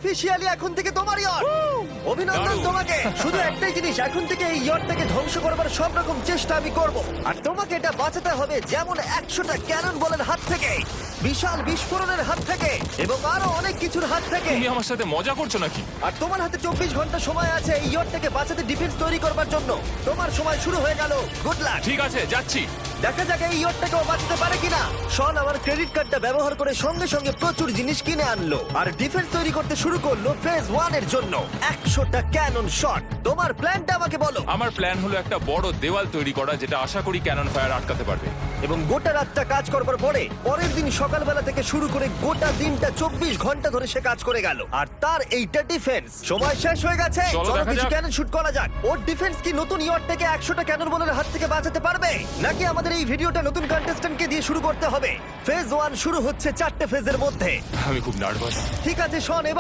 Officially এখন থেকে তোমার ইয়ট। অভিনন্দন দারুণ। তোমাকে। শুধু একটাই জিনিস, এখন থেকে এই ইয়টটাকে ধ্বংস করবার সব রকম চেষ্টা আমি করব, আর তোমাকে এটা বাঁচাতে হবে যেমন 100টা ক্যানন বলের হাত থেকে, বিশাল বিস্ফোরণের হাত থেকে, এবং আরো অনেক কিছুর হাত থেকে। তুমি আমার সাথে মজা করছো নাকি? আর তোমার হাতে 24 ঘন্টা সময় আছে এই ইয়টটাকে বাঁচাতে, ডিফেন্স তৈরি করবার জন্য। তোমার সময় শুরু হয়ে গেল। Good luck. ঠিক আছে, যাচ্ছি। দেখা যাক এই ইয়টটাকেও বাঁচাতে পারে কিনা। শন আমার ক্রেডিট কার্ডটা ব্যবহার করে সঙ্গে সঙ্গে প্রচুর জিনিস কিনে আনলো আর ডিফেন্স তৈরি করতে শুরু করলো ফেজ 1 এর জন্য 100টা ক্যানন শট। তোমার প্ল্যানটা আমাকে বলো। আমার প্ল্যান হলো একটা বড় দেওয়াল তৈরি করা, যেটা আশা করি ক্যানন ফায়ার আটকাতে পারবে। এবং গোটা রাতটা কাজ করবার পরে পরের দিন সকালবেলা থেকে শুরু করে গোটা দিনটা 24 ঘন্টা ধরে সে কাজ করে গেল, আর তার এইটা ডিফেন্স। সময় শেষ হয়ে গেছে। চলো চলো দেখা কিছু যাক। ক্যানন শুট করা যাক। ওর ডিফেন্স কি নতুন ইয়টটাকে 100টা ক্যানন বলের হাত থেকে বাঁচাতে পারবে, নাকি আমাদের এই ভিডিওটা নতুন কন্টেস্ট্যান্টকে দিয়ে শুরু করতে হবে? ফেজ 1 শুরু হচ্ছে 4টে ফেজের মধ্যে। আমি খুব নার্ভাস। ঠিক আছে শন, এবার